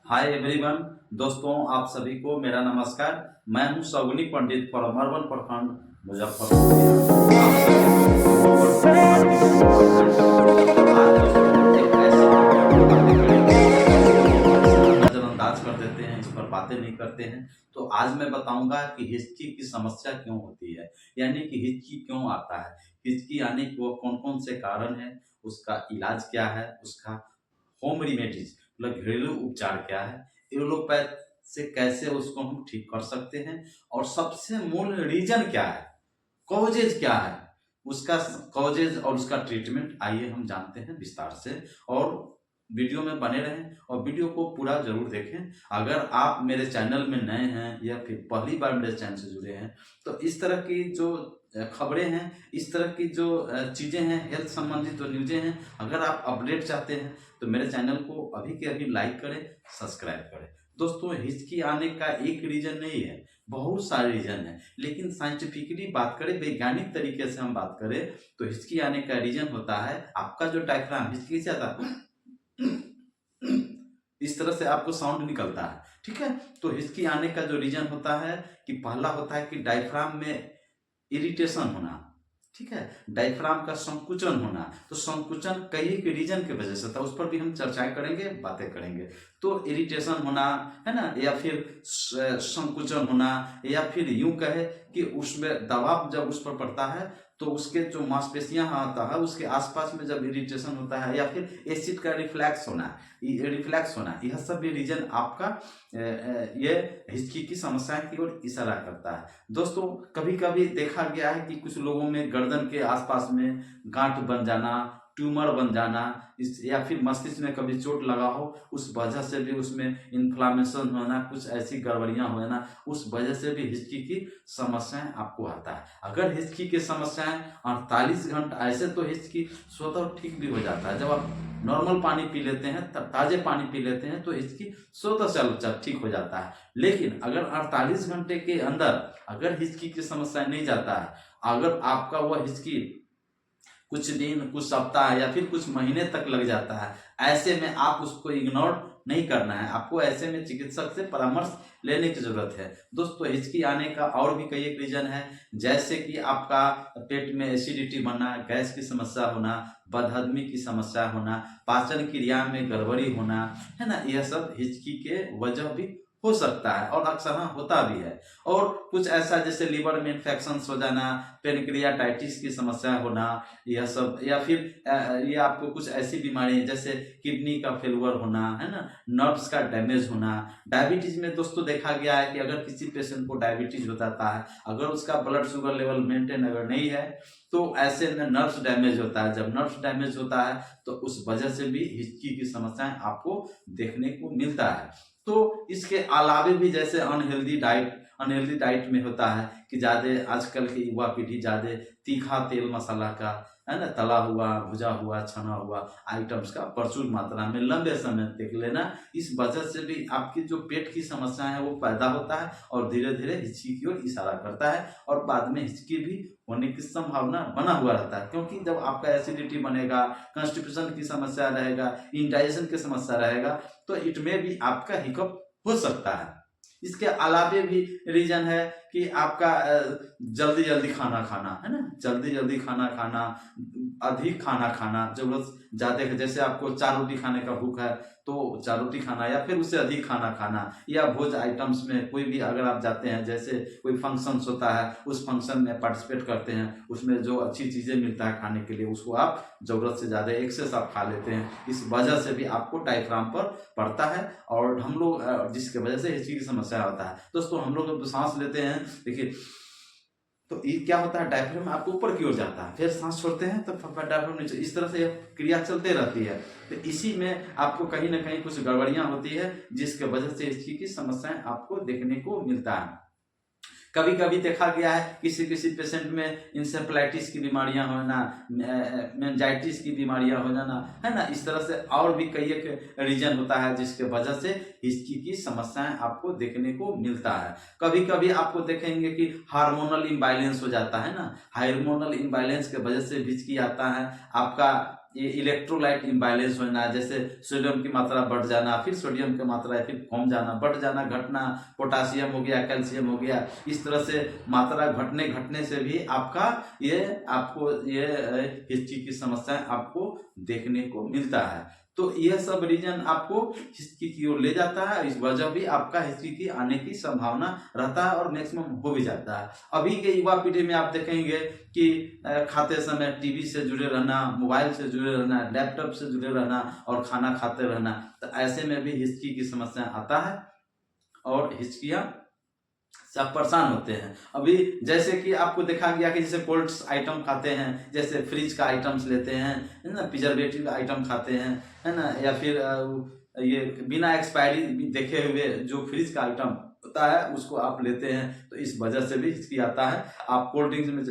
Hi everyone. दोस्तों, आप सभी को मेरा नमस्कार। मैं हूं सौगुनी पंडित फ्रॉम अरवन प्रखंड मुजफ्फरपुर बिहार। आप सभी को एक ऐसे बातें करेंगे, नजरअंदाज कर देते हैं, इस पर बातें नहीं करते हैं। तो आज मैं बताऊंगा कि हिचकी की समस्या क्यों होती है, यानी कि हिचकी क्यों आता है, हिचकी आने के वो कौन कौन से कारण है, उसका इलाज क्या है, उसका होम रेमेडीज मतलब घरेलू उपचार क्या है, एलोपैथ से कैसे उसको हम ठीक कर सकते हैं, और सबसे मूल रीजन क्या है, कॉजेज क्या है, उसका कॉजेज और उसका ट्रीटमेंट आइए हम जानते हैं विस्तार से। और वीडियो में बने रहें और वीडियो को पूरा जरूर देखें। अगर आप मेरे चैनल में नए हैं या फिर पहली बार मेरे चैनल से जुड़े हैं तो इस तरह की जो खबरें हैं, इस तरह की जो चीज़ें हैं, हेल्थ संबंधित जो न्यूज़ें हैं, अगर आप अपडेट चाहते हैं तो मेरे चैनल को अभी के अभी लाइक करें, सब्सक्राइब करें। दोस्तों, हिचकी आने का एक रीजन नहीं है, बहुत सारे रीजन है, लेकिन साइंटिफिकली बात करें, वैज्ञानिक तरीके से हम बात करें तो हिचकी आने का रीजन होता है आपका जो डायफ्राम, हिचकी से आता है इस तरह से आपको साउंड निकलता है, ठीक है। तो हिचकी आने का जो रीजन होता है कि पहला होता है कि डायफ्राम में इरिटेशन होना, ठीक है, डायफ्राम का संकुचन होना। तो संकुचन कई के रीजन की वजह से था, उस पर भी हम चर्चाएं करेंगे, बातें करेंगे। तो इरिटेशन होना है ना, या फिर संकुचन होना, या फिर यूं कहे कि उसमें दबाव जब उस पर पड़ता है तो उसके जो मांसपेशियां आता है उसके आसपास में जब इरिटेशन होता है, या फिर एसिड का रिफ्लैक्स होना, यह सब भी रीजन आपका ये हिचकी की समस्या की ओर इशारा करता है। दोस्तों, कभी कभी देखा गया है कि कुछ लोगों में गर्दन के आसपास में गांठ बन जाना, ट्यूमर बन जाना, इस या फिर मस्तिष्क में कभी चोट लगा हो, उस वजह से भी उसमें इन्फ्लामेशन होना, कुछ ऐसी गड़बड़ियां होना, उस वजह से भी हिचकी की समस्याएं आपको आता है। अगर हिचकी की समस्याएं 48 घंटा, ऐसे तो हिचकी स्वतः ठीक भी हो जाता है, जब आप नॉर्मल पानी पी लेते हैं, ताजे पानी पी लेते हैं तो हिचकी स्वतः चल ठीक हो जाता है। लेकिन अगर 48 घंटे के अंदर अगर हिचकी की समस्या नहीं जाता है, अगर आपका वह हिचकी कुछ दिन, कुछ सप्ताह या फिर कुछ महीने तक लग जाता है, ऐसे में आप उसको इग्नोर नहीं करना है, आपको ऐसे में चिकित्सक से परामर्श लेने की जरूरत है। दोस्तों, हिचकी आने का और भी कई एक रीजन है, जैसे कि आपका पेट में एसिडिटी बनना, गैस की समस्या होना, बदहजमी की समस्या होना, पाचन क्रिया में गड़बड़ी होना, है ना, यह सब हिचकी के वजह भी हो सकता है और अक्सर होता भी है। और कुछ ऐसा जैसे लीवर में इन्फेक्शन हो जाना, पेनक्रियाटाइटिस की समस्या होना, यह सब, या फिर ये आपको कुछ ऐसी बीमारी जैसे किडनी का फेलुअर होना, है ना, नर्व्स का डैमेज होना। डायबिटीज में दोस्तों देखा गया है कि अगर किसी पेशेंट को डायबिटीज हो जाता है, अगर उसका ब्लड शुगर लेवल मेंटेन अगर नहीं है तो ऐसे में नर्व्स डैमेज होता है। जब नर्व्स डैमेज होता है तो उस वजह से भी हिचकी की समस्याएं आपको देखने को मिलता है। तो इसके अलावे भी जैसे अनहेल्दी डाइट में होता है कि ज्यादा आजकल की युवा पीढ़ी ज्यादा तीखा तेल मसाला का, है ना, तला हुआ, भुजा हुआ, छना हुआ आइटम्स का प्रचुर मात्रा में लंबे समय तक लेना, इस वजह से भी आपकी जो पेट की समस्या है वो पैदा होता है और धीरे धीरे हिचकी की ओर इशारा करता है, और बाद में हिचकी भी होने की संभावना बना हुआ रहता है। क्योंकि जब आपका एसिडिटी बनेगा, कॉन्स्टिपेशन की समस्या रहेगा, इंडाइजेशन की समस्या रहेगा, तो इट में भी आपका हिकअप हो सकता है। इसके अलावे भी रीजन है कि आपका जल्दी जल्दी खाना खाना, है ना, जल्दी जल्दी खाना खाना, अधिक खाना खाना, जरूरत ज्यादा, जैसे आपको 4 रोटी खाने का भूख है तो 4 रोटी खाना, या फिर उससे अधिक खाना खाना, या भोज आइटम्स में कोई भी अगर आप जाते हैं, जैसे कोई फंक्शन होता है, उस फंक्शन में पार्टिसिपेट करते हैं, उसमें जो अच्छी चीजें मिलता है खाने के लिए उसको आप जरूरत से ज्यादा एक्सेस आप खा लेते हैं, इस वजह से भी आपको डायफ्राम पर पड़ता है और हम लोग जिसकी वजह से हिचकी की समस्या होता है। दोस्तों, हम लोग जब सांस लेते हैं, देखिए, तो ये क्या होता है, डायफ्राम आपको ऊपर की ओर जाता है, फिर सांस छोड़ते हैं तो डायफ्राम नीचे, इस तरह से क्रिया चलते रहती है। तो इसी में आपको कहीं ना कहीं कुछ गड़बड़ियां होती है, जिसके वजह से हिचकी की समस्याएं आपको देखने को मिलता है। कभी कभी देखा गया है किसी किसी पेशेंट में इंसेफ्लाइटिस की बीमारियां होना, मेनिंजाइटिस की बीमारियां हो जाना, है ना, इस तरह से और भी कई एक रीजन होता है जिसके वजह से हिचकी की समस्याएं आपको देखने को मिलता है। कभी कभी आपको देखेंगे कि हार्मोनल इम्बैलेंस हो जाता है ना, हार्मोनल इम्बैलेंस के वजह से हिचकी आता है। आपका ये इलेक्ट्रोलाइट इम्बैलेंस होना, जैसे सोडियम की मात्रा बढ़ जाना, फिर सोडियम की मात्रा फिर कम जाना, बढ़ जाना, घटना, पोटासियम हो गया, कैल्शियम हो गया, इस तरह से मात्रा घटने से भी आपको ये हिचकी की समस्या आपको देखने को मिलता है। तो यह सब रीजन आपको हिचकी की ओर ले जाता है। इस वजह भी आपका हिचकी की आने की संभावना रहता है और मैक्सिमम हो भी जाता है। अभी के युवा पीढ़ी में आप देखेंगे कि खाते समय टीवी से जुड़े रहना, मोबाइल से जुड़े रहना, लैपटॉप से जुड़े रहना और खाना खाते रहना, तो ऐसे में भी हिचकी की समस्या आता है और हिचकियाँ सब परेशान होते हैं। अभी जैसे कि आपको देखा गया कि जैसे कोल्ड आइटम खाते हैं, जैसे फ्रिज का आइटम्स लेते हैं, है ना, प्रिजर्वेटिव आइटम खाते हैं, है ना, या फिर ये बिना एक्सपायरी देखे हुए जो फ्रिज का आइटम होता है उसको आप लेते हैं, तो इस वजह से भी हिचकी आता है। आप कोल्ड ड्रिंक्स में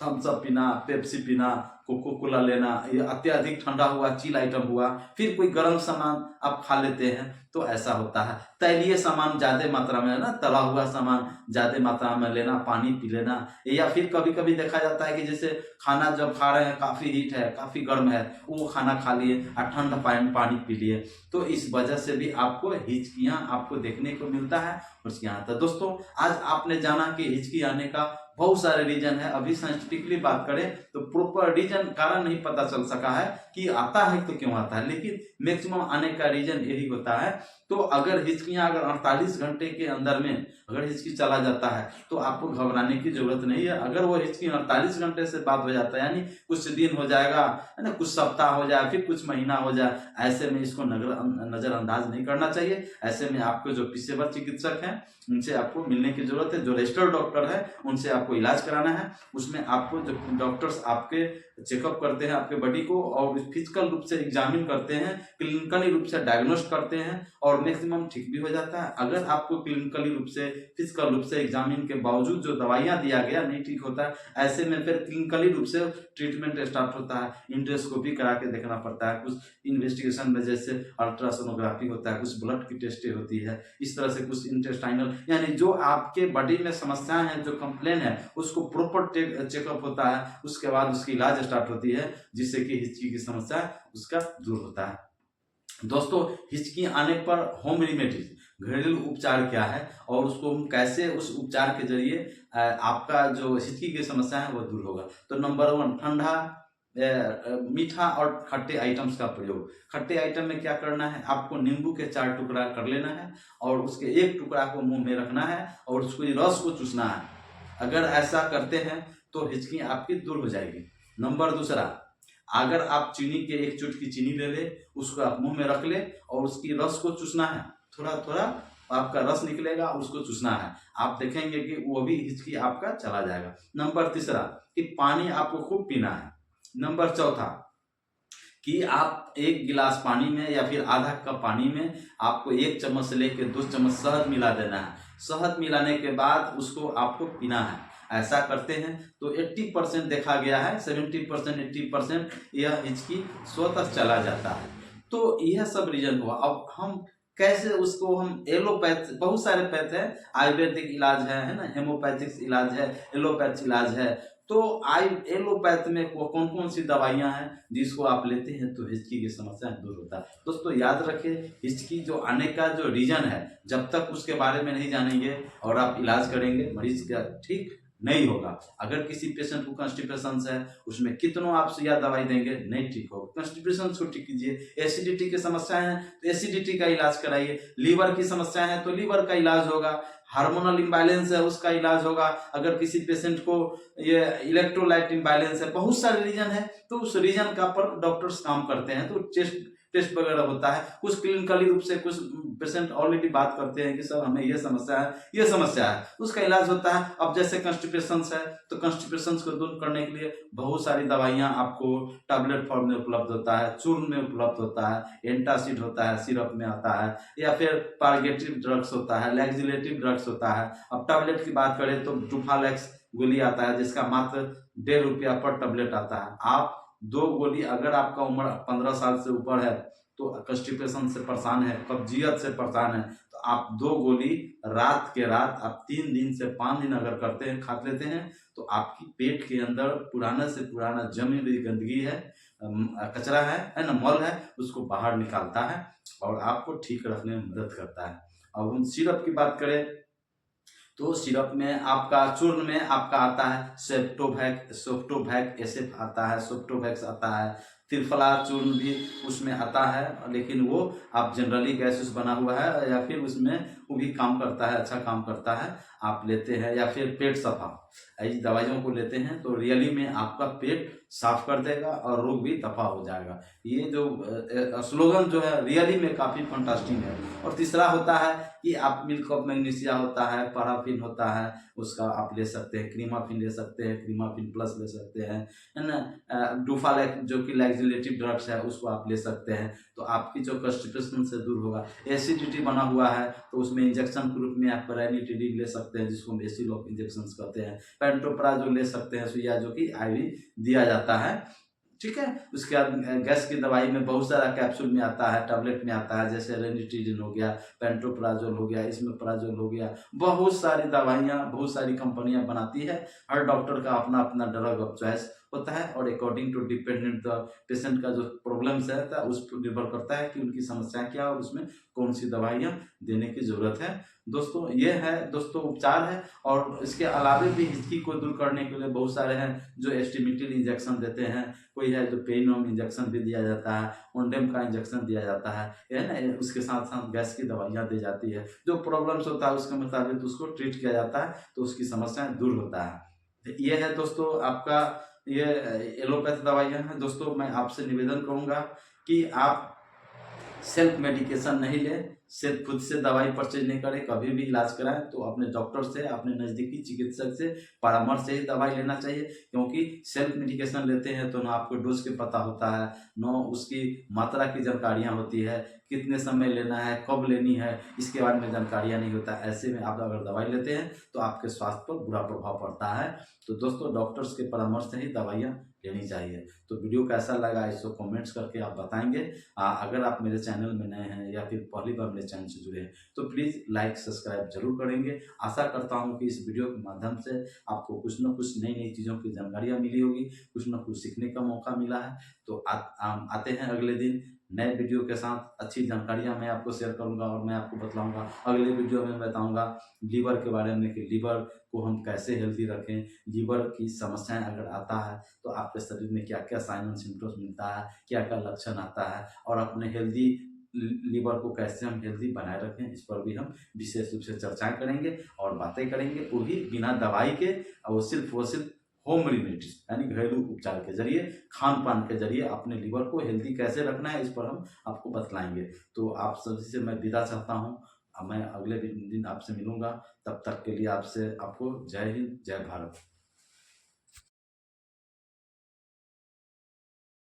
थम्स अप पीना, पेप्सी पीना, कोको कोला लेना, ये अत्यधिक ठंडा हुआ, चिल आइटम हुआ, फिर कोई गर्म सामान आप खा लेते हैं, तो ऐसा होता है। तैलीय सामान ज्यादा मात्रा में, ना, तला हुआ सामान ज्यादा मात्रा में लेना, पानी पी लेना, या फिर कभी कभी देखा जाता है कि जैसे खाना जब खा रहे हैं, काफी हीट है, काफी गर्म है, वो खाना खा लिए और ठंडा पानी पी लिए, तो इस वजह से भी आपको हिचकियां आपको देखने को मिलता है और हिचकियां आता है। दोस्तों, आज आपने जाना कि हिचकी आने का बहुत सारे रीजन है। अभी साइंटिफिकली बात करें तो प्रॉपर रीजन कारण नहीं पता चल सका है कि आता है तो क्यों आता है, लेकिन मैक्सिमम आने का रीजन यही होता है। तो अगर हिचकियां अगर 48 घंटे के अंदर में अगर हिचकी चला जाता है तो आपको घबराने की जरूरत नहीं है। अगर वो हिचकी 48 घंटे से बाद हो जाता है, यानी कुछ दिन हो जाएगा, है ना, कुछ सप्ताह हो जाए, फिर कुछ महीना हो जाए, ऐसे में इसको नजरअंदाज नहीं करना चाहिए। ऐसे में आपको जो पेशेवर चिकित्सक हैं उनसे आपको मिलने की जरूरत है, जो रजिस्टर्ड डॉक्टर है उनसे आपको इलाज कराना है। उसमें आपको जो डॉक्टर्स आपके चेकअप करते हैं आपके बॉडी को और फिजिकल रूप से एग्जामिन करते हैं, क्लिनिकली रूप से डायग्नोस्ट करते हैं और मैक्सिमम ठीक भी हो जाता है। अगर आपको क्लिनिकली रूप से, फिजिकल रूप से एग्जामिन के बावजूद जो दवाइयां दिया गया नहीं ठीक होता है, ऐसे में फिर क्लिनिकली रूप से ट्रीटमेंट स्टार्ट होता है। इंडोस्कोपी करा के देखना पड़ता है, कुछ इन्वेस्टिगेशन में जैसे अल्ट्रासोनोग्राफी होता है, कुछ ब्लड की टेस्टें होती है, इस तरह से कुछ इंटेस्टाइनल, यानी जो आपके बॉडी में समस्याएं हैं, जो कंप्लेन है, उसको प्रॉपर चेकअप होता है। उसके बाद उसकी इलाज स्टार्ट होती है, जिससे कि हिचकी की समस्या उसका दूर होता है। दोस्तों, हिचकी आने पर होम रेमेडीज, घरेलू उपचार क्या है और उसको हम कैसे उस उपचार के जरिए आपका जो हिचकी की समस्या है वो दूर होगा। तो नंबर 1, ठंडा, मीठा और खट्टे आइटम्स का प्रयोग। खट्टे आइटम में क्या करना है, आपको नींबू के 4 टुकड़ा कर लेना है और उसके 1 टुकड़ा को मुंह में रखना है और उसको रस को चूसना है। अगर ऐसा करते हैं तो हिचकी आपकी दूर हो जाएगी। नंबर 2, अगर आप चीनी के 1 चुटकी चीनी ले ले, उसको आप मुंह में रख ले और उसकी रस को चूसना है, थोड़ा थोड़ा आपका रस निकलेगा और उसको चूसना है। आप देखेंगे कि वो भी हिचकी आपका चला जाएगा। नंबर 3, कि पानी आपको खूब पीना है। नंबर 4, कि आप 1 गिलास पानी में या फिर आधा कप पानी में आपको 1 चम्मच से लेकर 2 चम्मच शहद मिला देना है। शहद मिलाने के बाद उसको आपको पीना है। ऐसा करते हैं तो 80% देखा गया है, 70% 80% यह हिचकी स्वतः चला जाता है। तो यह सब रीजन हुआ। अब हम कैसे उसको, हम एलोपैथ, बहुत सारे पैथ है, आयुर्वेदिक इलाज है ना, हेमोपैथिक इलाज है, एलोपैथ इलाज है। तो एलोपैथ में कौन कौन सी दवाइयां हैं जिसको आप लेते हैं तो हिचकी की समस्या दूर होता है। दोस्तों, याद रखें, हिचकी जो आने का जो रीजन है, जब तक उसके बारे में नहीं जानेंगे और आप इलाज करेंगे, मरीज का ठीक नहीं होगा। अगर किसी पेशेंट को कॉन्स्टिपेशन है, उसमें कितनों आप सुइया दवाई देंगे, नहीं ठीक होगा। कॉन्स्टिपेशन को ठीक कीजिए। एसिडिटी की समस्या है तो एसिडिटी का इलाज कराइए। लीवर की समस्या है तो लीवर का इलाज होगा। हार्मोनल इम्बैलेंस है, उसका इलाज होगा। अगर किसी पेशेंट को ये इलेक्ट्रोलाइट इम्बैलेंस है, बहुत सारे रीजन है, तो उस रीजन का पर डॉक्टर्स काम करते हैं। तो टेस्ट वगैरह होता है, कुछ क्लिनिकली रूप से, कुछ पेशेंट ऑलरेडी बात करते हैं कि सर हमें ये समस्या है, ये समस्या है, उसका इलाज होता है। अब जैसे कॉन्स्टिपेशन है तो कॉन्स्टिपेशन को दूर करने के लिए बहुत सारी दवाइयां आपको टैबलेट फॉर्म में उपलब्ध होता है, चूर्ण में उपलब्ध होता है, एंटासिड होता है, सिरप में आता है, या फिर पार्गेटिव ड्रग्स होता है, लैक्सिलेटिव ड्रग्स होता है। अब टैबलेट की बात करें तो डुफालेक्स गोली आता है, जिसका मात्र 1.5 रुपया पर टैबलेट आता है। आप 2 गोली, अगर आपका उम्र 15 साल से ऊपर है तो कॉन्स्टिपेशन से परेशान है, कब्जियत से परेशान है, तो आप 2 गोली रात के रात आप 3 दिन से 5 दिन अगर करते हैं, खा लेते हैं, तो आपकी पेट के अंदर पुराना से पुराना जमी हुई गंदगी है, कचरा है ना, मल है, उसको बाहर निकालता है और आपको ठीक रखने में मदद करता है। अब हम सिरप की बात करें तो सिरप में आपका चूर्ण में आपका आता है सेप्टोवैक एसेफ आता है, सेप्टोवैक्स आता है, त्रिफला चूर्ण भी उसमें आता है, लेकिन वो आप जनरली गैसेस बना हुआ है या फिर उसमें वो भी काम करता है, अच्छा काम करता है, आप लेते हैं। या फिर पेट सफा, ऐसी दवाइयों को लेते हैं तो रियली में आपका पेट साफ कर देगा और रोग भी दफा हो जाएगा। ये जो स्लोगन जो है रियली में काफ़ी फंटास्टिक है। और तीसरा होता है कि आप मिल्क ऑफ मैग्नीशिया होता है, पैराफिन होता है, उसका आप ले सकते हैं, क्रीमाफिन ले सकते हैं, क्रीमाफिन प्लस ले सकते हैं, है ना। डूफालैक जो कि लैक्सिलेटिव ड्रग्स है उसको आप ले सकते हैं, तो आपकी जो कॉन्स्टिपेशन से दूर होगा। एसिडिटी बना हुआ है तो उसमें इंजेक्शन के रूप में आप पैरानिटिडिन ले सकते हैं, जिसको हम एसिलॉक इंजेक्शन कहते हैं। पेंटोप्राजोल ले सकते हैं, सुइया जो कि आईवी दिया जाता है, ठीक है। उसके बाद गैस की दवाई में बहुत सारा कैप्सूल में आता है, टैबलेट में आता है, जैसे रेनिटिडिन हो गया, पेंटोप्राजोल हो गया, इसमें प्राजोल हो गया, बहुत सारी दवाइयाँ बहुत सारी कंपनियां बनाती है। हर डॉक्टर का अपना अपना ड्रग ऑफ चॉइस होता है और according to dependent the patient का जो प्रॉब्लम्स है उस पर निर्भर करता है कि उनकी समस्या क्या और उसमें कौन सी दवाइयाँ देने की जरूरत है। दोस्तों ये है दोस्तों उपचार है। और इसके अलावे भी हिचकी को दूर करने के लिए बहुत सारे हैं जो एस्टिमिटिल इंजेक्शन देते हैं, कोई है जो पेनोम इंजेक्शन भी दिया जाता है, ओंडेम का इंजेक्शन दिया जाता है ना। उसके साथ साथ गैस की दवाइयाँ दी जाती है, जो प्रॉब्लम्स होता है उसके मुताबिक उसको ट्रीट किया जाता है तो उसकी समस्याएं दूर होता है। तो ये है दोस्तों आपका ये एलोपैथ दवाइयाँ हैं। दोस्तों मैं आपसे निवेदन करूँगा कि आप सेल्फ मेडिकेशन नहीं ले, सिर्फ खुद से दवाई परचेज नहीं करें, कभी भी इलाज कराएं तो अपने डॉक्टर से, अपने नज़दीकी चिकित्सक से परामर्श से ही दवाई लेना चाहिए। क्योंकि सेल्फ मेडिकेशन लेते हैं तो ना आपको डोज के पता होता है, न उसकी मात्रा की जानकारियाँ होती है, कितने समय लेना है, कब लेनी है, इसके बारे में जानकारियाँ नहीं होता। ऐसे में आप अगर दवाई लेते हैं तो आपके स्वास्थ्य पर बुरा प्रभाव पड़ता है। तो दोस्तों डॉक्टर्स के परामर्श से ही दवाइयाँ लेनी चाहिए। तो वीडियो कैसा लगा इसको कमेंट्स करके आप बताएंगे। अगर आप मेरे चैनल में नए हैं या फिर पहली बार मेरे चैनल से जुड़े हैं तो प्लीज़ लाइक सब्सक्राइब जरूर करेंगे। आशा करता हूं कि इस वीडियो के माध्यम से आपको कुछ न कुछ नई नई चीज़ों की जानकारियां मिली होगी, कुछ न कुछ सीखने का मौका मिला है। तो आते हैं अगले दिन नए वीडियो के साथ। अच्छी जानकारियां मैं आपको शेयर करूंगा और मैं आपको बतलाऊंगा। अगले वीडियो में बताऊंगा लीवर के बारे में कि लीवर को हम कैसे हेल्दी रखें, लीवर की समस्याएं अगर आता है तो आपके शरीर में क्या क्या साइन एंड सिम्टम्स मिलता है, क्या क्या लक्षण आता है, और अपने हेल्दी लीवर को कैसे हम हेल्दी बनाए रखें, इस पर भी हम विशेष रूप से चर्चाएं करेंगे और बातें करेंगे, वो भी बिना दवाई के। और वो सिर्फ होम रेमेडीज यानी घरेलू उपचार के जरिए, खान पान के जरिए अपने लीवर को हेल्दी कैसे रखना है इस पर हम आपको बतलाएंगे। तो आप सभी से मैं विदा चाहता हूँ, मैं अगले दिन आपसे मिलूंगा। तब तक के लिए आपको जय हिंद, जय भारत।